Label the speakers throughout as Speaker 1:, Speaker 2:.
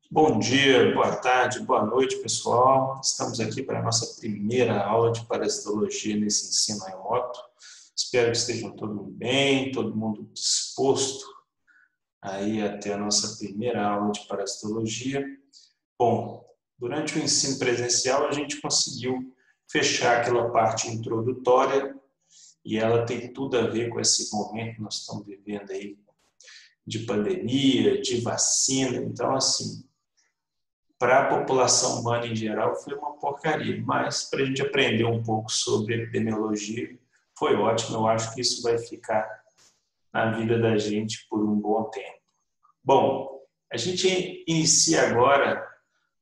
Speaker 1: Bom dia, boa tarde, boa noite, pessoal. Estamos aqui para a nossa primeira aula de parasitologia nesse ensino remoto. Espero que estejam todos bem, todo mundo disposto a ir até a nossa primeira aula de parasitologia. Bom, durante o ensino presencial a gente conseguiu fechar aquela parte introdutória e ela tem tudo a ver com esse momento que nós estamos vivendo aí de pandemia, de vacina. Então, assim, para a população humana em geral foi uma porcaria, mas para a gente aprender um pouco sobre epidemiologia foi ótimo. Eu acho que isso vai ficar na vida da gente por um bom tempo. Bom, a gente inicia agora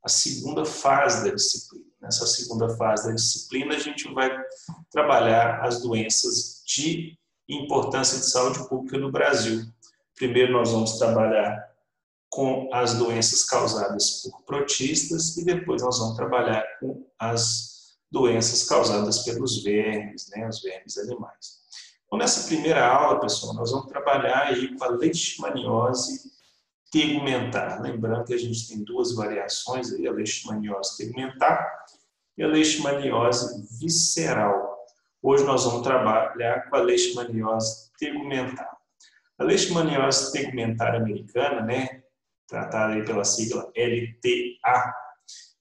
Speaker 1: a segunda fase da disciplina. Nessa segunda fase da disciplina, a gente vai trabalhar as doenças de importância de saúde pública no Brasil. Primeiro nós vamos trabalhar com as doenças causadas por protistas e depois nós vamos trabalhar com as doenças causadas pelos vermes, os vermes animais. Então, nessa primeira aula, pessoal, nós vamos trabalhar aí com a leishmaniose tegumentar. Lembrando que a gente tem duas variações aí, a leishmaniose tegumentar e a leishmaniose visceral. Hoje nós vamos trabalhar com a leishmaniose tegumentar. A leishmaniose tegumentar americana, tratada aí pela sigla LTA,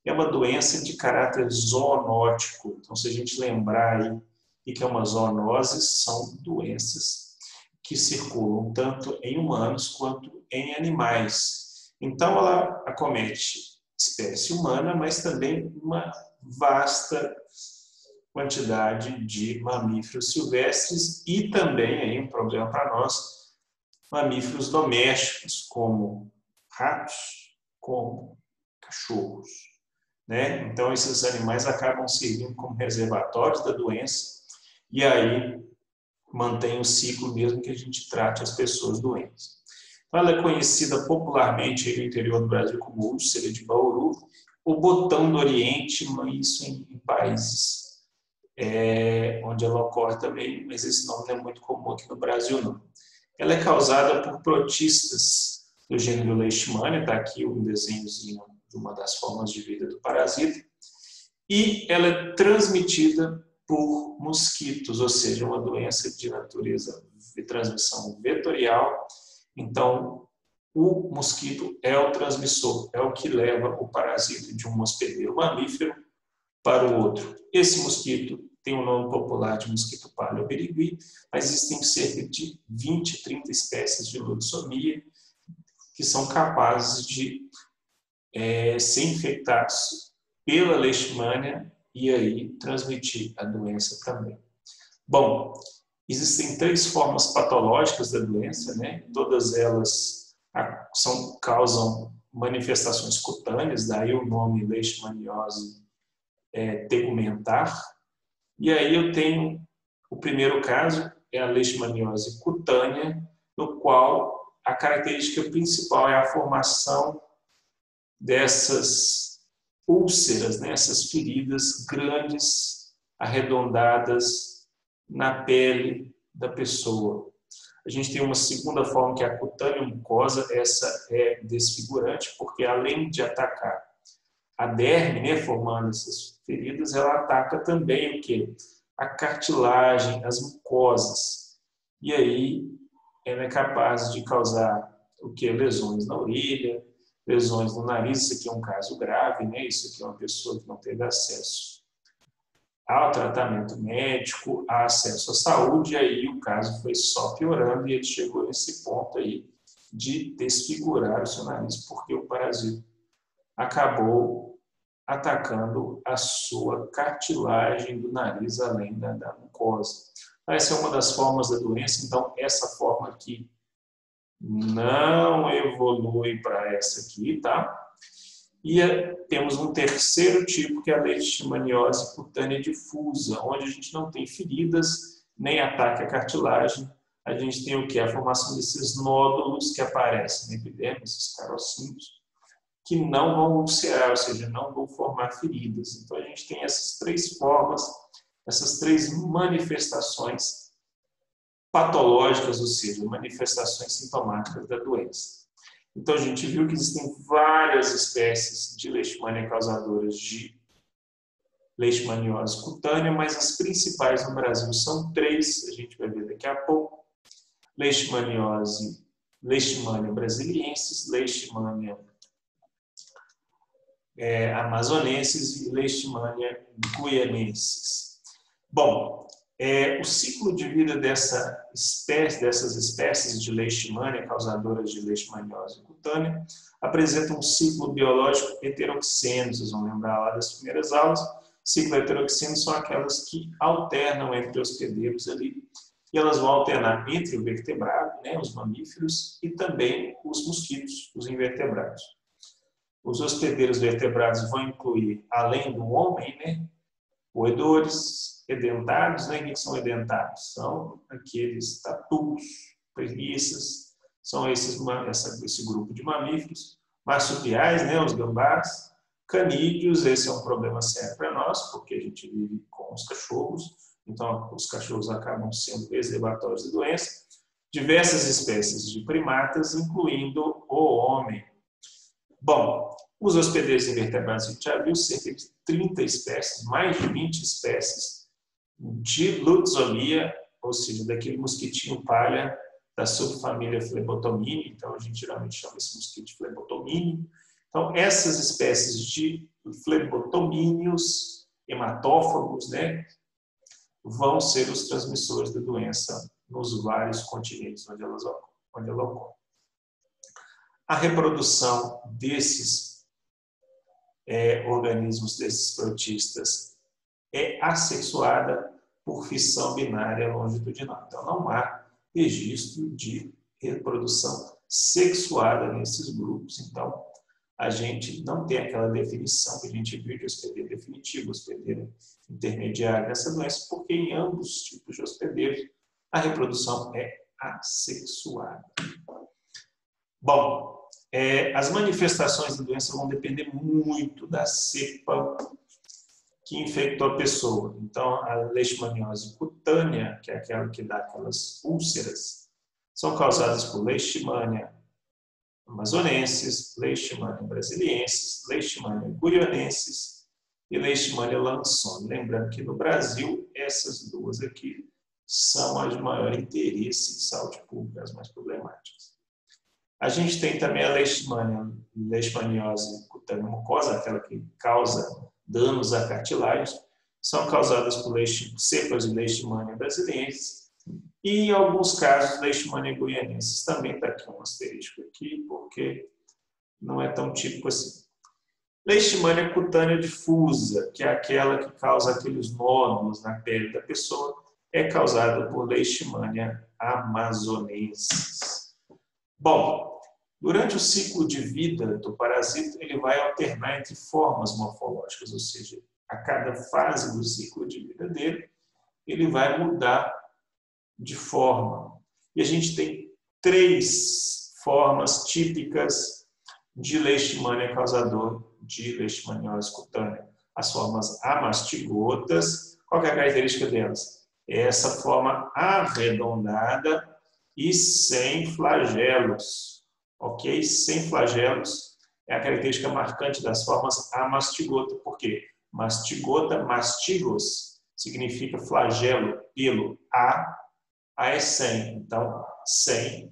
Speaker 1: é uma doença de caráter zoonótico. Então, se a gente lembrar aí o que é uma zoonose, são doenças que circulam tanto em humanos quanto em animais. Então, ela acomete espécie humana, mas também uma vasta quantidade de mamíferos silvestres e também, aí um problema para nós, mamíferos domésticos, como ratos, como cachorros. Então, esses animais acabam servindo como reservatórios da doença e aí mantém o ciclo mesmo que a gente trate as pessoas doentes. Então, ela é conhecida popularmente no interior do Brasil como úlcera de Bauru, o botão do Oriente, mas isso em países onde ela ocorre também, mas esse nome não é muito comum aqui no Brasil, não. Ela é causada por protistas do gênero Leishmania, está aqui um desenhozinho de uma das formas de vida do parasita, e ela é transmitida por mosquitos, ou seja, uma doença de natureza de transmissão vetorial. Então, o mosquito é o transmissor, é o que leva o parasita de um hospedeiro mamífero para o outro. Esse mosquito tem o nome popular de mosquito palha birigui, mas existem cerca de 20, 30 espécies de loxomia que são capazes de ser infectados pela leishmania e aí transmitir a doença também. Bom, existem 3 formas patológicas da doença, Todas elas causam manifestações cutâneas, daí o nome leishmaniose tegumentar. E aí eu tenho o primeiro caso, é a leishmaniose cutânea, no qual a característica principal é a formação dessas úlceras, essas feridas grandes, arredondadas na pele da pessoa. A gente tem uma segunda forma, que é a cutânea mucosa. Essa é desfigurante, porque além de atacar a derme, formando essas feridas, ela ataca também o quê? A cartilagem, as mucosas. E aí ela é capaz de causar o quê? Lesões na orelha, lesões no nariz. Isso aqui é um caso grave, Isso aqui é uma pessoa que não teve acesso ao tratamento médico, a acesso à saúde, e aí o caso foi só piorando e ele chegou nesse ponto aí de desfigurar o seu nariz, porque o parasita acabou atacando a sua cartilagem do nariz, além da mucosa. Essa é uma das formas da doença. Então, essa forma aqui não evolui para essa aqui, tá? E temos um terceiro tipo, que é a leishmaniose cutânea difusa, onde a gente não tem feridas, nem ataque à cartilagem. A gente tem o que? A formação desses nódulos que aparecem na epiderme, esses carocinhos, que não vão ulcerar, ou seja, não vão formar feridas. Então, a gente tem essas 3 formas, essas 3 manifestações patológicas, ou seja, manifestações sintomáticas da doença. Então, a gente viu que existem várias espécies de leishmania causadoras de leishmaniose cutânea, mas as principais no Brasil são 3, a gente vai ver daqui a pouco. Leishmania brasiliensis, Leishmania amazonensis e Leishmania guianensis. Bom, o ciclo de vida dessas espécies de leishmania causadoras de leishmaniose cutânea apresenta um ciclo biológico heteroxeno. Vocês vão lembrar lá das primeiras aulas. Ciclo heteroxeno são aquelas que alternam entre hospedeiros ali, e elas vão alternar entre o vertebrado, né, os mamíferos, e também os mosquitos, os invertebrados. Os hospedeiros vertebrados vão incluir, além do homem, né, roedores, edentados. Né? O que são edentados? São aqueles tatus, preguiças, são esse grupo de mamíferos. Marsupiais, né, os gambás. Canídeos, esse é um problema sério para nós, porque a gente vive com os cachorros, então os cachorros acabam sendo reservatórios de doença. Diversas espécies de primatas, incluindo o homem. Bom, os hospedeiros invertebrados, a gente já viu cerca de 30 espécies, mais de 20 espécies de Lutzomia, ou seja, daquele mosquitinho palha da subfamília Flebotomini. Então, a gente geralmente chama esse mosquito de Flebotomínio. Então, essas espécies de flebotomíneos, hematófagos, né, vão ser os transmissores da doença nos vários continentes onde ela ocorre. A reprodução desses organismos, desses protistas, é assexuada por fissão binária longitudinal. Então, não há registro de reprodução sexuada nesses grupos. Então, a gente não tem aquela definição que a gente viu de hospedeiro definitivo, hospedeiro intermediário dessa doença, porque em ambos os tipos de hospedeiros a reprodução é assexuada. Bom, as manifestações da doença vão depender muito da cepa que infectou a pessoa. Então, a leishmaniose cutânea, que é aquela que dá aquelas úlceras, são causadas por Leishmania amazonensis, Leishmania brasiliensis, Leishmania guianensis e Leishmania lansoni. Lembrando que no Brasil, essas duas aqui são as de maior interesse de saúde pública, as mais problemáticas. A gente tem também a leishmaniose cutânea mucosa, aquela que causa danos à cartilagem, são causadas por cepas de Leishmania brasiliensis. E, em alguns casos, Leishmania guianensis. Também está aqui um asterisco aqui, porque não é tão típico assim. Leishmania cutânea difusa, que é aquela que causa aqueles nódulos na pele da pessoa, é causada por Leishmania amazonensis. Bom, durante o ciclo de vida do parasita, ele vai alternar entre formas morfológicas, ou seja, a cada fase do ciclo de vida dele, ele vai mudar de forma. E a gente tem 3 formas típicas de leishmania causador de leishmaniose cutânea. As formas amastigotas. Qual é a característica delas? É essa forma arredondada e sem flagelos. Ok? Sem flagelos é a característica marcante das formas amastigota. Por quê? Mastigota, mastigos, significa flagelo, pelo. A é sem, então, sem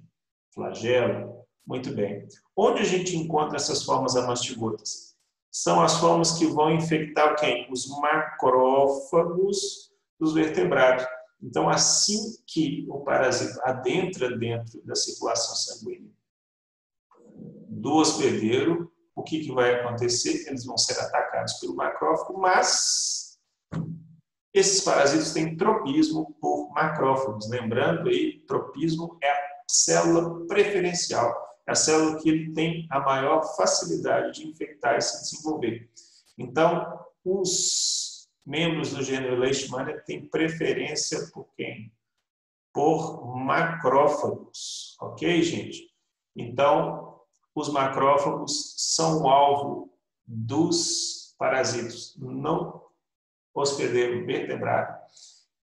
Speaker 1: flagelo. Muito bem. Onde a gente encontra essas formas amastigotas? São as formas que vão infectar quem? Os macrófagos dos vertebrados. Então, assim que o parasita adentra dentro da circulação sanguínea do hospedeiro, o que vai acontecer? Eles vão ser atacados pelo macrófago, mas esses parasitas têm tropismo por macrófagos. Lembrando aí, tropismo é a célula preferencial, é a célula que tem a maior facilidade de infectar e se desenvolver. Então, os membros do gênero Leishmania têm preferência por quem? Por macrófagos. Ok, gente? Então, os macrófagos são o alvo dos parasitas, não hospedeiro vertebrado,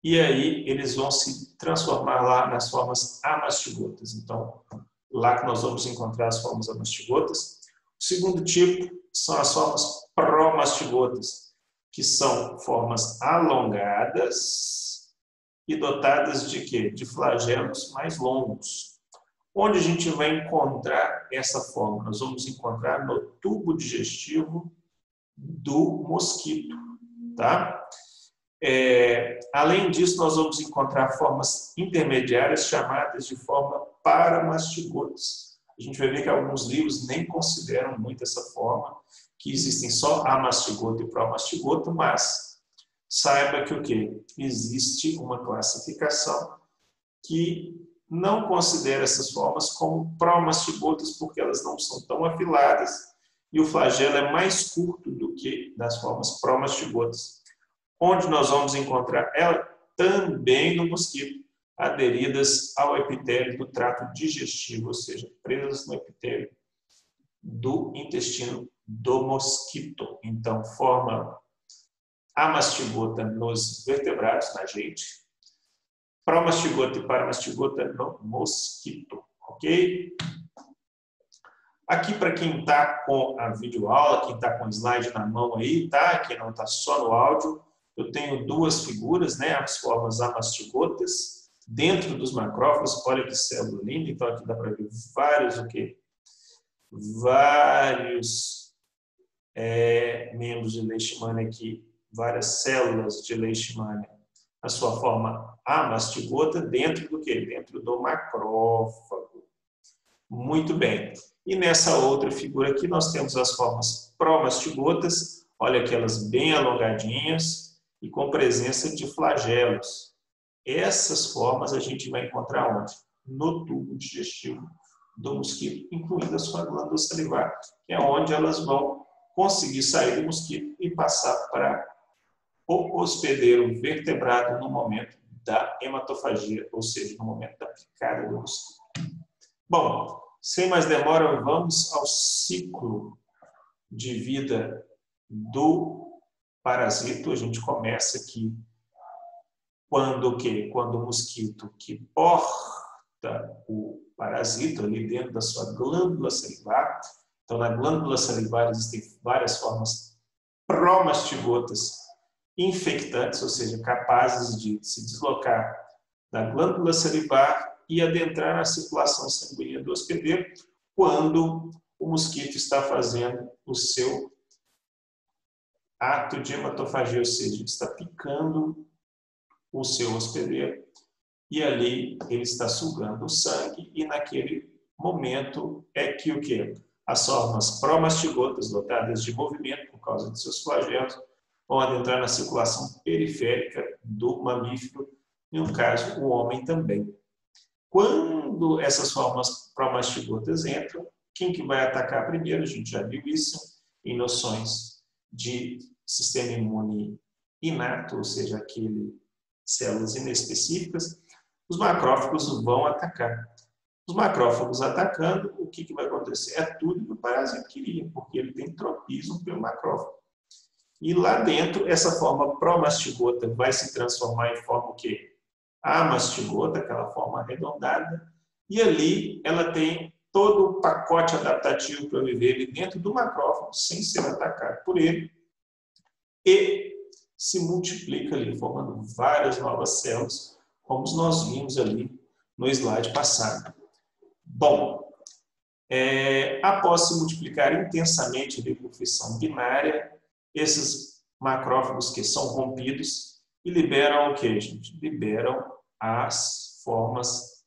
Speaker 1: e aí eles vão se transformar lá nas formas amastigotas. Então, lá que nós vamos encontrar as formas amastigotas. O segundo tipo são as formas promastigotas, que são formas alongadas e dotadas de quê? De flagelos mais longos. Onde a gente vai encontrar essa forma? Nós vamos encontrar no tubo digestivo do mosquito, tá? Além disso, nós vamos encontrar formas intermediárias chamadas de forma paramastigotas. A gente vai ver que alguns livros nem consideram muito essa forma, que existem só amastigota e promastigota, mas saiba que o quê? Existe uma classificação que não considera essas formas como promastigotas porque elas não são tão afiladas e o flagelo é mais curto do que das formas promastigotas. Onde nós vamos encontrar ela? Também no mosquito, aderidas ao epitélio do trato digestivo, ou seja, presas no epitélio do intestino do mosquito. Então, forma amastigota nos vertebrados, na gente, promastigota e paramastigota no mosquito, ok? Aqui, para quem está com a videoaula, quem está com o slide na mão aí, tá? Quem não está só no áudio, eu tenho duas figuras, né? As formas amastigotas dentro dos macrófagos. Olha que célula linda. Então, aqui dá para ver vários, o quê? Vários membros de leishmania aqui, várias células de leishmania, a sua forma amastigota dentro do quê? Dentro do macrófago. Muito bem. E nessa outra figura aqui nós temos as formas promastigotas, olha aquelas bem alongadinhas e com presença de flagelos. Essas formas a gente vai encontrar onde? No tubo digestivo do mosquito, incluindo a sua glândula salivar, que é onde elas vão conseguir sair do mosquito e passar para o hospedeiro vertebrado no momento da hematofagia, ou seja, no momento da picada do mosquito. Bom, sem mais demora, vamos ao ciclo de vida do parasito. A gente começa aqui quando o mosquito que porta o parasito ali dentro da sua glândula salivar. Então, na glândula salivar existem várias formas promastigotas infectantes, ou seja, capazes de se deslocar da glândula salivar e adentrar na circulação sanguínea do hospedeiro quando o mosquito está fazendo o seu ato de hematofagia, ou seja, está picando o seu hospedeiro e ali ele está sugando o sangue e naquele momento é que o quê? As formas promastigotas dotadas de movimento por causa de seus flagelos vão adentrar na circulação periférica do mamífero, e no caso o homem também. Quando essas formas promastigotas entram, quem que vai atacar primeiro? A gente já viu isso em noções de sistema imune inato, ou seja, aquele células inespecíficas, os macrófagos vão atacar. Os macrófagos atacando, o que vai acontecer? É tudo que o parasita queria, porque ele tem tropismo pelo macrófago. E lá dentro, essa forma promastigota vai se transformar em forma o quê? Amastigota, aquela forma arredondada, e ali ela tem todo o pacote adaptativo para viver ali dentro do macrófago, sem ser atacado por ele, e se multiplica ali, formando várias novas células, como nós vimos ali no slide passado. Bom, após se multiplicar intensamente por fissão binária, esses macrófagos que são rompidos e liberam o que, gente? Liberam as formas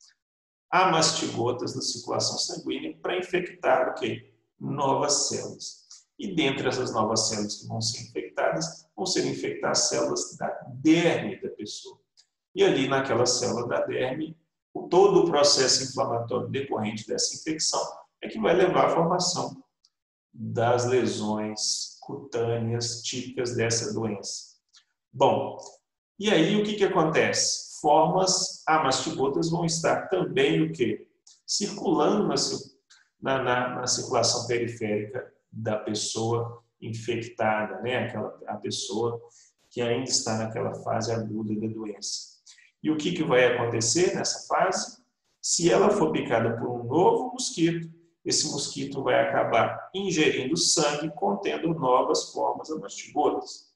Speaker 1: amastigotas da circulação sanguínea para infectar o que? Novas células. E dentre essas novas células que vão ser infectadas, vão ser infectar as células da derme da pessoa. E ali naquela célula da derme, todo o processo inflamatório decorrente dessa infecção é que vai levar à formação das lesões cutâneas típicas dessa doença. Bom, e aí o que acontece? Formas amastigotas vão estar também o quê? Circulando na circulação periférica da pessoa infectada, né? A pessoa que ainda está naquela fase aguda da doença. E o que vai acontecer nessa fase? Se ela for picada por um novo mosquito. Esse mosquito vai acabar ingerindo sangue, contendo novas formas amastigotas.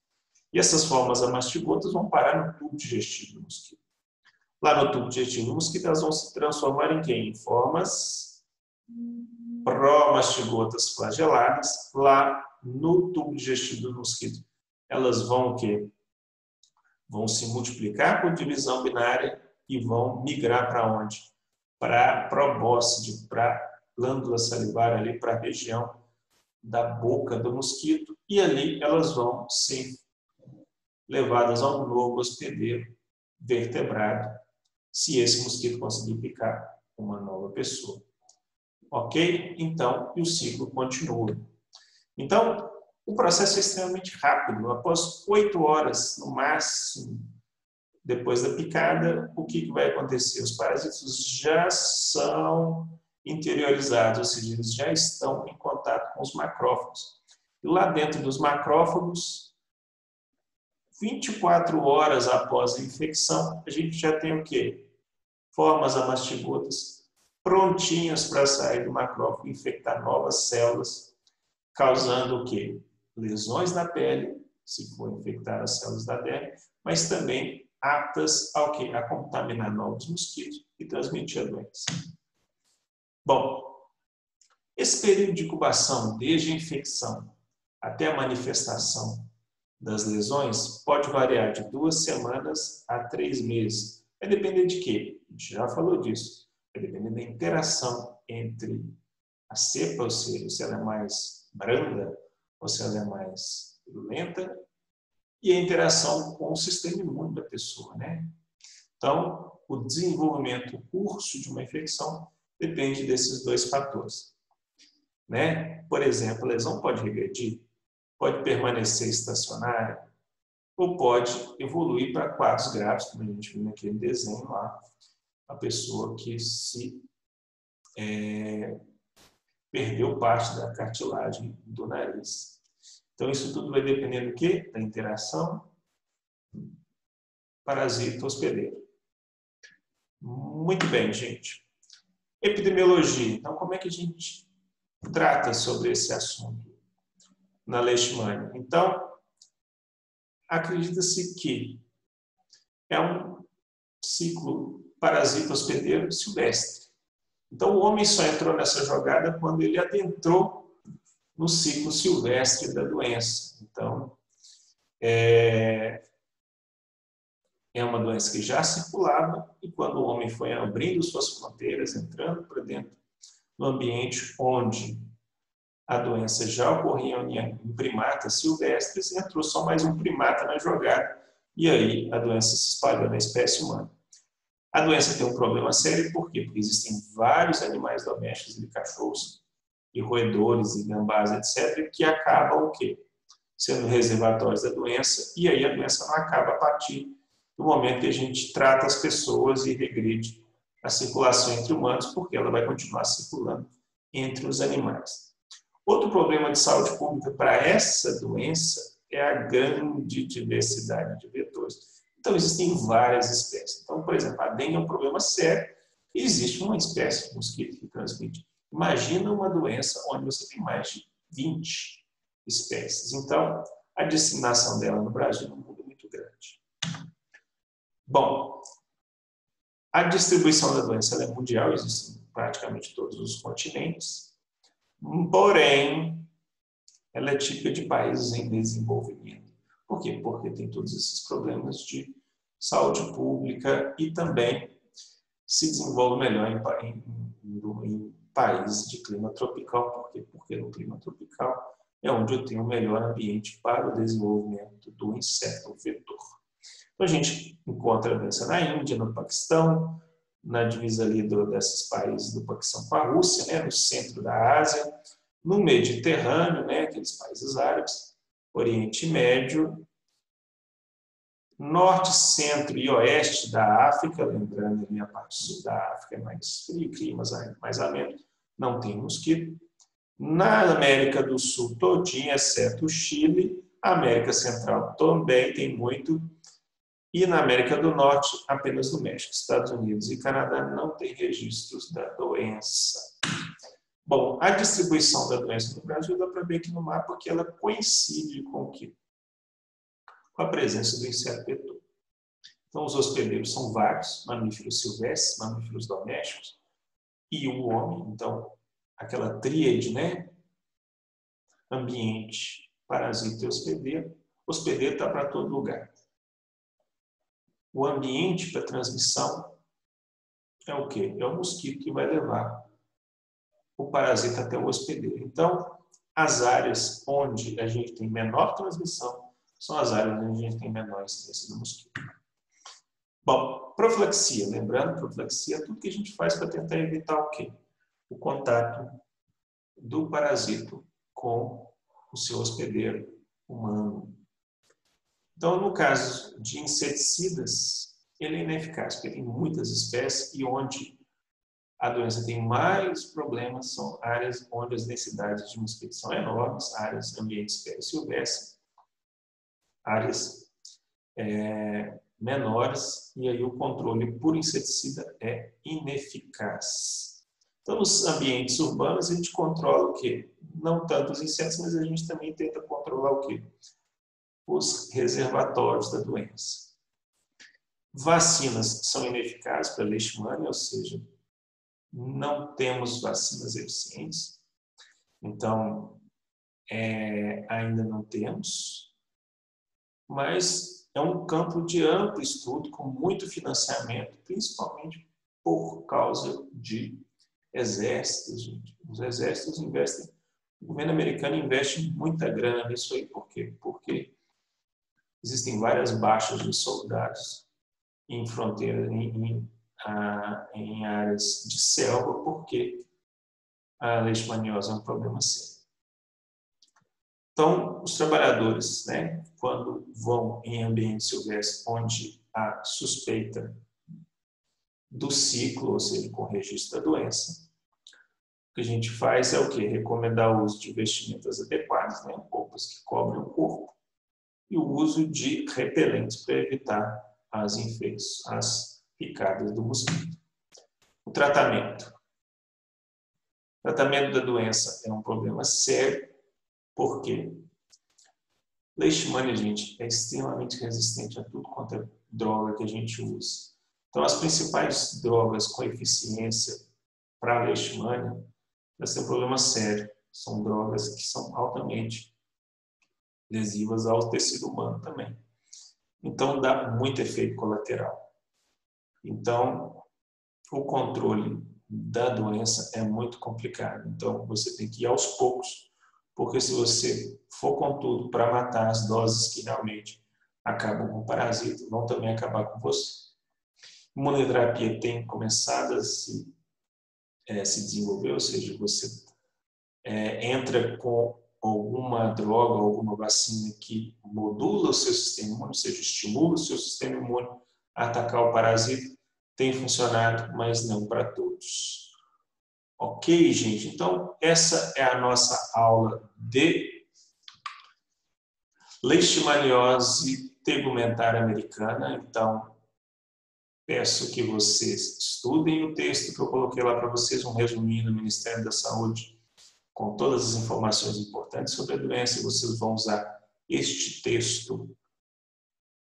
Speaker 1: E essas formas amastigotas vão parar no tubo digestivo do mosquito. Lá no tubo digestivo do mosquito, elas vão se transformar em quê? Em formas promastigotas flageladas. Lá no tubo digestivo do mosquito, elas vão o quê? Vão se multiplicar por divisão binária e vão migrar para onde? Para a probóscide, para a glândula salivar, ali para a região da boca do mosquito, e ali elas vão ser levadas a um novo hospedeiro vertebrado, se esse mosquito conseguir picar uma nova pessoa. Ok? Então, e o ciclo continua. Então, o processo é extremamente rápido. Após 8 horas, no máximo, depois da picada, o que vai acontecer? Os parasitas já são interiorizados, ou seja, eles já estão em contato com os macrófagos. E lá dentro dos macrófagos, 24 horas após a infecção, a gente já tem o quê? Formas amastigotas prontinhas para sair do macrófago e infectar novas células, causando o quê? Lesões na pele, se for infectar as células da pele, mas também aptas ao quê? A contaminar novos mosquitos e transmitir a doença. Bom, esse período de incubação, desde a infecção até a manifestação das lesões, pode variar de 2 semanas a 3 meses. Vai depender de quê? A gente já falou disso. Vai depender da interação entre a cepa, ou seja, se ela é mais branda ou se ela é mais lenta, e a interação com o sistema imune da pessoa, né? Então, o desenvolvimento, o curso de uma infecção depende desses 2 fatores, né? Por exemplo, a lesão pode regredir, pode permanecer estacionária ou pode evoluir para quadros graves, como a gente viu naquele desenho lá, a pessoa que se perdeu parte da cartilagem do nariz. Então, isso tudo vai depender do quê? Da interação parasita-hospedeiro. Muito bem, gente. Epidemiologia. Então, como é que a gente trata sobre esse assunto na leishmania? Então, acredita-se que é um ciclo parasita-hospedeiro silvestre. Então, o homem só entrou nessa jogada quando ele adentrou no ciclo silvestre da doença. Então, é uma doença que já circulava e quando o homem foi abrindo suas fronteiras, entrando para dentro do ambiente onde a doença já ocorria em primatas silvestres, entrou só mais um primata na jogada e aí a doença se espalhou na espécie humana. A doença tem um problema sério, por quê? Porque existem vários animais domésticos, de cachorros, e roedores, e gambás, etc., que acabam o quê? Sendo reservatórios da doença, e aí a doença não acaba a partir do momento que a gente trata as pessoas e regride a circulação entre humanos, porque ela vai continuar circulando entre os animais. Outro problema de saúde pública para essa doença é a grande diversidade de vetores. Então, existem várias espécies. Então, por exemplo, a dengue é um problema sério e existe uma espécie de mosquito que transmite. Imagina uma doença onde você tem mais de 20 espécies. Então, a disseminação dela no Brasil é um mundo muito grande. Bom, a distribuição da doença é mundial, existe em praticamente todos os continentes, porém, ela é típica de países em desenvolvimento. Por quê? Porque tem todos esses problemas de saúde pública e também se desenvolve melhor em países de clima tropical. Por quê? Porque no clima tropical é onde eu tenho o melhor ambiente para o desenvolvimento do inseto vetor. Então, a gente encontra a doença na Índia, no Paquistão, na divisa ali desses países do Paquistão com a Rússia, né, no centro da Ásia, no Mediterrâneo, né, aqueles países árabes, Oriente Médio, norte, centro e oeste da África, lembrando ali a parte sul da África é mais frio, climas mais amenos, não tem mosquito. Na América do Sul todinha, exceto o Chile, a América Central também tem muito, E na América do Norte, apenas no México, Estados Unidos e Canadá não tem registros da doença. Bom, a distribuição da doença no Brasil dá para ver aqui no mapa que ela coincide com o quê? Com a presença do inseto vetor. Então, os hospedeiros são vários, mamíferos silvestres, mamíferos domésticos e o homem. Então, aquela tríade, né? Ambiente, parasita e hospedeiro. Hospedeiro está para todo lugar. O ambiente para transmissão é o quê? É o mosquito que vai levar o parasita até o hospedeiro. Então, as áreas onde a gente tem menor transmissão são as áreas onde a gente tem menor incidência do mosquito. Bom, profilaxia. Lembrando, profilaxia é tudo que a gente faz para tentar evitar o quê? O contato do parasito com o seu hospedeiro humano. Então, no caso de inseticidas, ele é ineficaz, porque tem muitas espécies e onde a doença tem mais problemas são áreas onde as densidades de mosquitos são enormes, áreas ambientes silvestres, áreas menores, e aí o controle por inseticida é ineficaz. Então, nos ambientes urbanos, a gente controla o quê? Não tanto os insetos, mas a gente também tenta controlar o quê? Os reservatórios da doença. Vacinas são ineficazes para a leishmania, ou seja, não temos vacinas eficientes. Então, ainda não temos, mas é um campo de amplo estudo, com muito financiamento, principalmente por causa de exércitos. Os exércitos investem, o governo americano investe muita grana nisso aí. Por quê? Porque existem várias baixas de soldados em fronteiras, em áreas de selva, porque a leishmaniose é um problema sério. Então, os trabalhadores, né, quando vão em ambientes silvestres onde há suspeita do ciclo, ou seja, com registro da doença, o que a gente faz é o quê? Recomendar o uso de vestimentas adequadas, né, roupas que cobrem o corpo, e o uso de repelentes para evitar as picadas do mosquito. O tratamento. O tratamento da doença é um problema sério, porque leishmania, gente, é extremamente resistente a tudo quanto é droga que a gente usa. Então, as principais drogas com eficiência para a leishmania, elas têm um problema sério. São drogas que são altamente lesivas ao tecido humano também. Então, dá muito efeito colateral. Então, o controle da doença é muito complicado. Então, você tem que ir aos poucos, porque se você for com tudo para matar as doses que realmente acabam com o parasita, vão também acabar com você. A imunoterapia tem começado a se desenvolver, ou seja, você entra com alguma droga, alguma vacina que modula o seu sistema imune, ou seja, estimula o seu sistema imune a atacar o parasita. Tem funcionado, mas não para todos. Ok, gente? Então, essa é a nossa aula de leishmaniose tegumentar americana. Então, peço que vocês estudem o texto que eu coloquei lá para vocês, um resuminho do Ministério da Saúde, com todas as informações importantes sobre a doença. E vocês vão usar este texto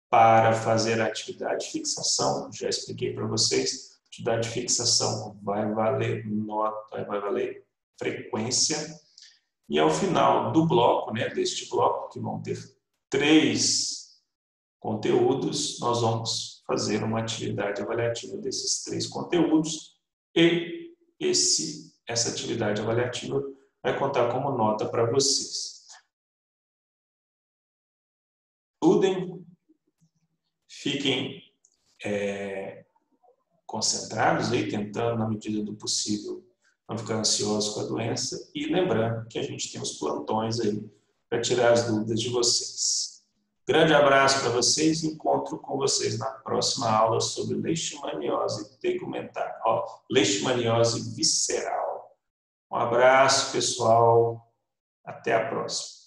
Speaker 1: para fazer a atividade de fixação. Já expliquei para vocês. Atividade de fixação vai valer nota, vai valer frequência. E ao final do bloco, né, deste bloco, que vão ter 3 conteúdos, nós vamos fazer uma atividade avaliativa desses 3 conteúdos e essa atividade avaliativa vai contar como nota para vocês. Estudem, fiquem concentrados aí, tentando, na medida do possível, não ficar ansiosos com a doença, e lembrando que a gente tem os plantões aí para tirar as dúvidas de vocês. Grande abraço para vocês e encontro com vocês na próxima aula sobre leishmaniose tegumentar, leishmaniose visceral. Um abraço, pessoal. Até a próxima.